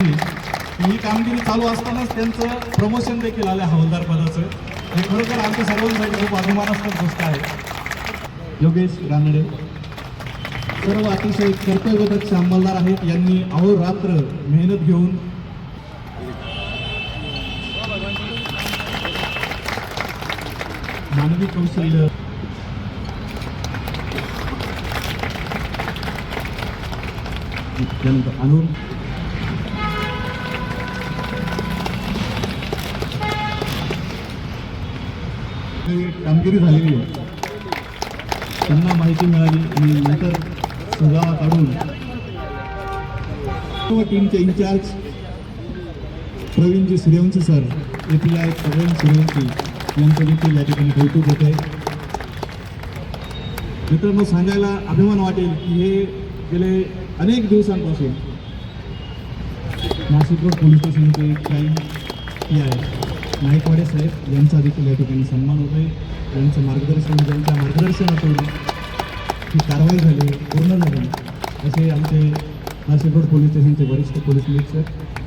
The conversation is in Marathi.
ही कामगिरी चालू असतानाच त्यांचं प्रमोशन देखील आलं हवालदार पदाचं. हे खरोखर आमच्या सर्वांसाठी खूप अभिमानास्पद गोष्ट आहे. योगेश रानडे सर्व अतिशय कर्तव्यदक्ष अंमलदार आहेत. यांनी अहोरात्र मेहनत घेऊन मानवी कौशल्य त्यानंतर अनुर कामगिरी झालेली आहे. त्यांना माहिती मिळाली आणि नंतर सुगावा काढून सर्व टीमचे इंचार्ज प्रवीणजी सूर्यवंशी सर, येथील आहेत प्रवीण सूर्यवंशी यांचं देखील या ठिकाणी कौतुक होत आहे. मित्रांनो, सांगायला अभिमान वाटेल की हे गेले अनेक दिवसांपासून नाशिक रोड पोलीस स्टेशनचे क्राईम पी आय नाईकवाडे साहेब यांचा देखील या ठिकाणी सन्मान होतो आहे. त्यांचं ज्यांच्या मार्गदर्शनातून ही कारवाई झाली, पूर्ण झाली असे आमचे नाशिक रोड पोलीस स्टेशनचे वरिष्ठ पोलीस निरीक्षक